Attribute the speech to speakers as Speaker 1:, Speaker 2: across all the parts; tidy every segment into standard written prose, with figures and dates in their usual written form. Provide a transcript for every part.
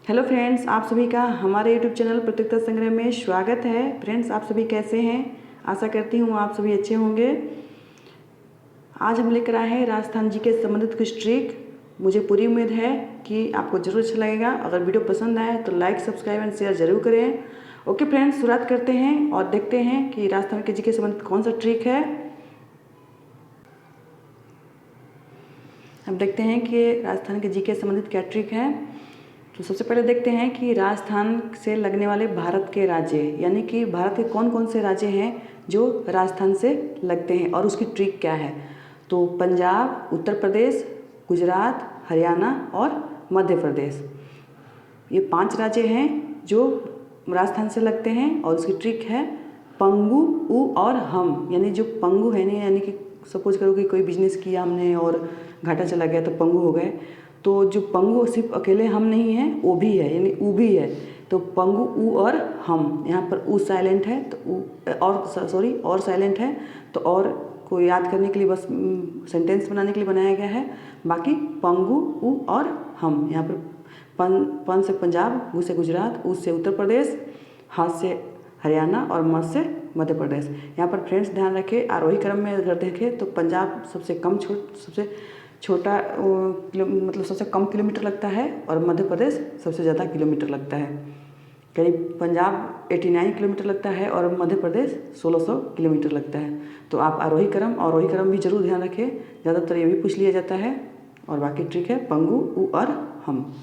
Speaker 1: Hello friends, आप सभी का हमारे यूट्यूब चैनल प्रतियोगिता संग्रह में स्वागत है। फ्रेंड्स, आप सभी कैसे हैं? आशा करती हूँ आप सभी अच्छे होंगे। आज हम लेकर आए हैं राजस्थान जी के संबंधित कुछ ट्रिक। मुझे पूरी उम्मीद है कि आपको ज़रूर अच्छा लगेगा। अगर वीडियो पसंद आए तो लाइक, सब्सक्राइब एंड शेयर जरूर करें। ओके फ्रेंड्स, शुरुआत करते हैं और देखते हैं कि राजस्थान के जी के संबंधित कौन सा ट्रिक है। अब देखते हैं कि राजस्थान के जी के संबंधित क्या ट्रिक है। तो सबसे पहले देखते हैं कि राजस्थान से लगने वाले भारत के राज्य, यानी कि भारत के कौन कौन से राज्य हैं जो राजस्थान से लगते हैं और उसकी ट्रिक क्या है। तो पंजाब, उत्तर प्रदेश, गुजरात, हरियाणा और मध्य प्रदेश, ये 5 राज्य हैं जो राजस्थान से लगते हैं और उसकी ट्रिक है पंगु, उ और हम। यानी जो पंगु है ना, यानी कि सपोज करो कि कोई बिजनेस किया हमने और घाटा चला गया तो पंगु हो गए। तो जो पंगु सिर्फ अकेले हम नहीं हैं, वो भी है, यानी उ भी है। तो पंगु, उ और हम, यहाँ पर उ साइलेंट है तो उ और साइलेंट है। तो और को याद करने के लिए बस सेंटेंस बनाने के लिए बनाया गया है। बाकी पंगु, उ और हम। यहाँ पर पन से पंजाब, गु से गुजरात, उ से उत्तर प्रदेश, ह से हरियाणा और म से मध्य प्रदेश। यहाँ पर फ्रेंड्स ध्यान रखें, आरोही क्रम में अगर देखें तो पंजाब सबसे छोटा मतलब सबसे कम किलोमीटर लगता है और मध्य प्रदेश सबसे ज़्यादा किलोमीटर लगता है। करीब पंजाब 89 किलोमीटर लगता है और मध्य प्रदेश 1600 किलोमीटर लगता है। तो आप आरोही क्रम अवरोही क्रम भी जरूर ध्यान रखें, ज़्यादातर ये भी पूछ लिया जाता है। और बाकी ट्रिक है पंगु, उ और हम।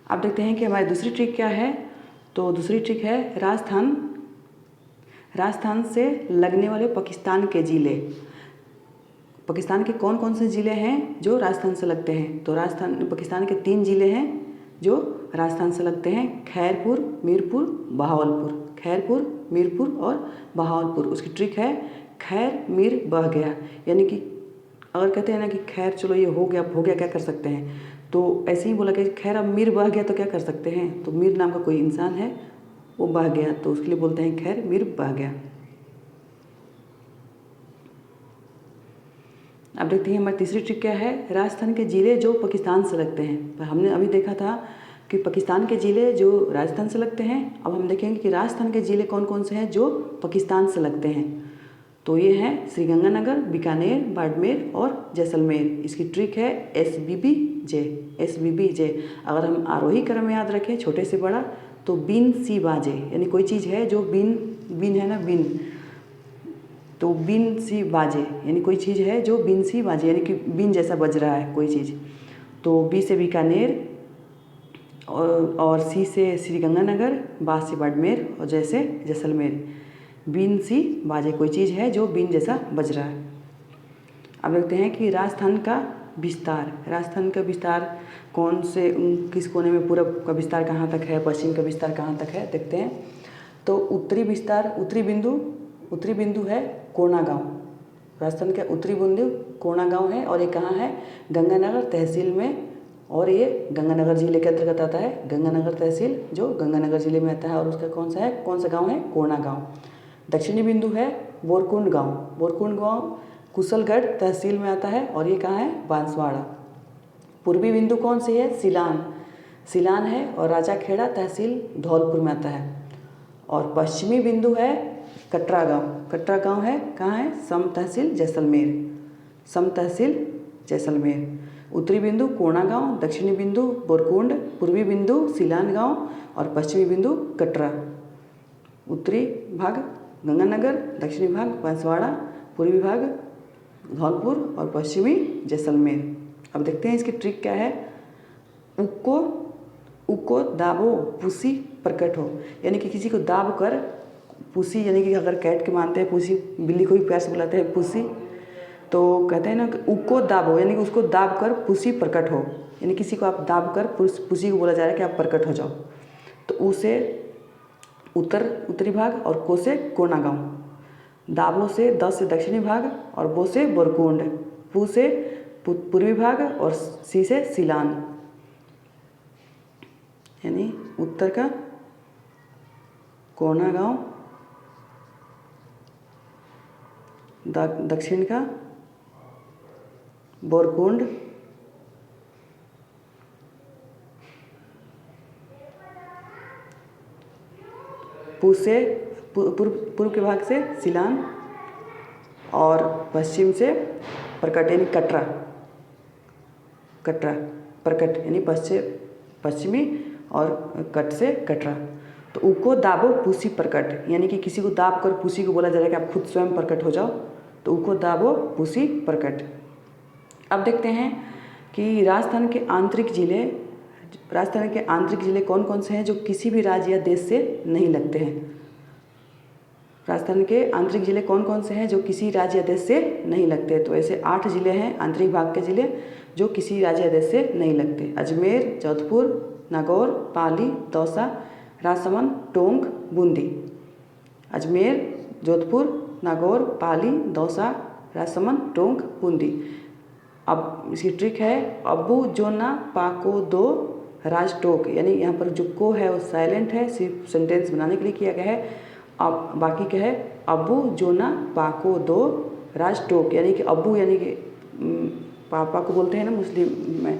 Speaker 1: अब देखते हैं कि हमारी दूसरी ट्रिक क्या है। तो दूसरी ट्रिक है राजस्थान से लगने वाले पाकिस्तान के ज़िले। पाकिस्तान के कौन कौन से ज़िले हैं जो राजस्थान से लगते हैं। तो पाकिस्तान के 3 ज़िले हैं जो राजस्थान से लगते हैं, खैरपुर, मीरपुर, बहावलपुर। खैरपुर, मीरपुर और बहावलपुर। उसकी ट्रिक है खैर मीर बह गया। यानी कि अगर कहते हैं ना कि खैर चलो ये हो गया क्या कर सकते हैं। तो ऐसे ही बोला कि खैर अब मीर बह गया तो क्या कर सकते हैं। तो मीर नाम का कोई इंसान है, वो बह गया, तो उसके लिए बोलते हैं खैर मीर बह गया। अब देखते हैं हमारी तीसरी ट्रिक क्या है। राजस्थान के ज़िले जो पाकिस्तान से लगते हैं। पर हमने अभी देखा था कि पाकिस्तान के ज़िले जो राजस्थान से लगते हैं। अब हम देखेंगे कि राजस्थान के ज़िले कौन कौन से हैं जो पाकिस्तान से लगते हैं। तो ये हैं श्रीगंगानगर, बीकानेर, बाड़मेर और जैसलमेर। इसकी ट्रिक है SBBJ। SBBJ। अगर हम आरोही क्रम में याद रखें छोटे से बड़ा, तो बीन सी बाजे, यानी कोई चीज़ है जो बीन है ना, बीन, तो बीन सी बाजे, यानी कोई चीज़ है जो बीन सी बाजे, यानी कि बीन जैसा बज रहा है कोई चीज़। तो बी से बीकानेर और सी से श्रीगंगानगर, बा से बाड़मेर और जैसे जैसलमेर। बीन सी बाजे, कोई चीज़ है जो बीन जैसा बज रहा है। अब देखते हैं कि राजस्थान का विस्तार कौन से किस कोने में, पूरब का विस्तार कहाँ तक है, पश्चिम का विस्तार कहाँ तक है, देखते हैं। तो उत्तरी बिंदु है कोणागांव। राजस्थान का उत्तरी बिंदु कोणागांव है और ये कहाँ है, गंगानगर तहसील में। और ये गंगानगर जिले के अंतर्गत आता है। गंगानगर तहसील जो गंगानगर जिले में आता है और उसका कौन सा गांव है, कोणागांव। दक्षिणी बिंदु है बोरकुंड गांव कुशलगढ़ तहसील में आता है और ये कहाँ है, बांसवाड़ा। पूर्वी बिंदु कौन सी है, सिलान है और राजाखेड़ा तहसील धौलपुर में आता है। और पश्चिमी बिंदु है कटरा गांव है, कहाँ है, सम तहसील जैसलमेर। उत्तरी बिंदु कोणागांव, दक्षिणी बिंदु बोरकुंड, पूर्वी बिंदु सिलान गांव और पश्चिमी बिंदु कटरा। उत्तरी भाग गंगानगर, दक्षिणी भाग बांसवाड़ा, पूर्वी भाग धौलपुर और पश्चिमी जैसलमेर। अब देखते हैं इसकी ट्रिक क्या है। उको दाबो पुसी प्रकट हो, यानी कि किसी को दाब कर, पुसी यानी कि अगर कैट के मानते हैं पुसी, बिल्ली को भी प्यार से बुलाते हैं पुसी। तो कहते हैं ना कि उको दाबो, यानी कि उसको दाब कर पुसी प्रकट हो, यानी किसी को आप दाब कर पुसी को बोला जा रहा है कि आप प्रकट हो जाओ। तो उसे उत्तरी भाग और को से कोणागांव, दाबो से से दक्षिणी भाग और बो से बोरकुंड, पू से पूर्वी भाग और सी से सिलान, यानी उत्तर का कोणागांव, दक्षिण का बोरकुंड पूर्व के भाग से सिलान और पश्चिम से प्रकट यानी कटरा प्रकट यानी पश्चिमी और कट से कटरा। तो ऊ को दाबो पूसी प्रकट यानी कि किसी को दाब कर पूसी को बोला जा रहा है कि आप खुद स्वयं प्रकट हो जाओ, तो ऊ को दाबो पूसी प्रकट। अब देखते हैं कि राजस्थान के आंतरिक जिले कौन कौन से हैं जो किसी भी राज्य या देश से नहीं लगते हैं। राजस्थान के आंतरिक जिले कौन कौन से हैं जो किसी राज्य या देश से नहीं लगते। तो ऐसे 8 जिले हैं आंतरिक भाग के जिले जो किसी राज्य या देश से नहीं लगते। अजमेर, जोधपुर, नागौर, पाली, दौसा, राजसमंद, टोंक, बूंदी। अजमेर, जोधपुर, नागौर, पाली, दौसा, राजसमंद, टोंक, बूंदी। अब इसकी ट्रिक है अब्बू जोना पाको दो राज टोक, यानी यहाँ पर जो को है वो साइलेंट है, सिर्फ सेंटेंस बनाने के लिए किया गया है। अब बाकी क्या है अब्बू जोना पाको दो राज टोक, यानी कि अब्बू यानी कि पापा को बोलते हैं ना मुस्लिम में,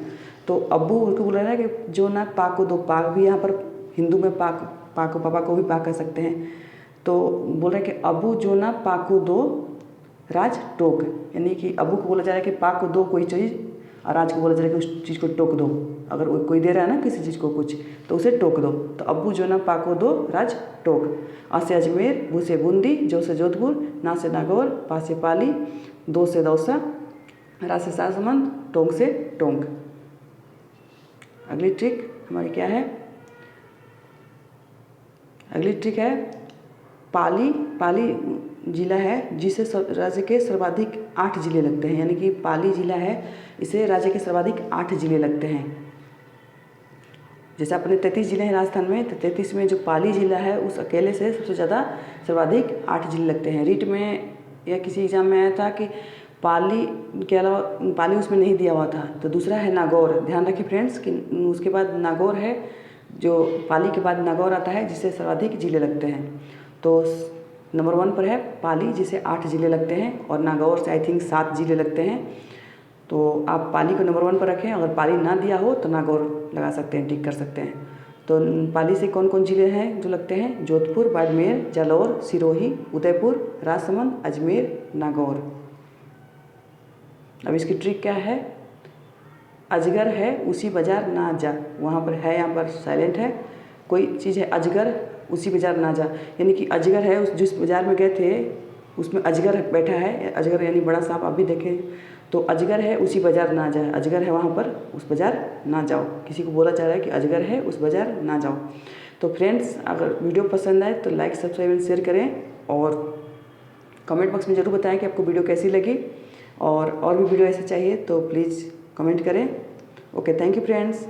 Speaker 1: तो अब्बू उनको बोल रहा है कि जोना पाको दो, पाक भी यहाँ पर हिंदू में पाको पापा को भी पाक कर सकते हैं। तो बोल रहे हैं कि अब्बू जोना पाको दो राज टोक, यानी कि अब्बू को बोला जा रहा है कि पाक को दो कोई चीज़ और राज को बोला जा रहा है कि उस चीज़ को टोक दो। अगर कोई दे रहा है ना किसी चीज़ को कुछ तो उसे टोक दो। तो अब्बू जो ना पाको दो राज टोक। अ से अजमेर, बू से बूंदी, जो से जोधपुर, ना से नागौर, पा से पाली, दो से दौसा, रा से राजसमंद, टोंक से टोंक। अगली ट्रिक हमारी क्या है? अगली ट्रिक है पाली जिला है जिसे राज्य के सर्वाधिक 8 जिले लगते हैं, यानी कि पाली जिला है इसे राज्य के सर्वाधिक 8 जिले लगते हैं। जैसे अपने 33 जिले हैं राजस्थान में, तो 33 में जो पाली जिला है उस अकेले से सबसे ज़्यादा सर्वाधिक 8 जिले लगते हैं। रीट में या किसी एग्जाम में आया था कि पाली के अलावा पाली उसमें नहीं दिया हुआ था। तो दूसरा है नागौर, ध्यान रखिए फ्रेंड्स कि उसके बाद नागौर है, जो पाली के बाद नागौर आता है जिससे सर्वाधिक जिले लगते हैं। तो नंबर 1 पर है पाली जिसे 8 जिले लगते हैं और नागौर से आई थिंक 7 जिले लगते हैं। तो आप पाली को नंबर 1 पर रखें, अगर पाली ना दिया हो तो नागौर लगा सकते हैं, टिक कर सकते हैं। तो पाली से कौन कौन जिले हैं जो लगते हैं? जोधपुर, बाड़मेर, जालौर, सिरोही, उदयपुर, राजसमंद, अजमेर, नागौर। अब इसकी ट्रिक क्या है? अजगर है उसी बाजार ना जा, वहाँ पर है, यहाँ पर साइलेंट है, कोई चीज़ है अजगर उसी बाजार ना जा, यानी कि अजगर है उस जिस बाजार में गए थे उसमें अजगर बैठा है। अजगर यानी बड़ा सांप, आप भी देखें तो अजगर है उसी बाजार ना जाए, अजगर है वहाँ पर उस बाजार ना जाओ। किसी को बोला जा रहा है कि अजगर है उस बाजार ना जाओ। तो फ्रेंड्स अगर वीडियो पसंद आए तो लाइक, सब्सक्राइब एंड शेयर करें और कमेंट बॉक्स में ज़रूर बताएं कि आपको वीडियो कैसी लगी, और भी वीडियो ऐसे चाहिए तो प्लीज़ कमेंट करें। Okay, thank you friends.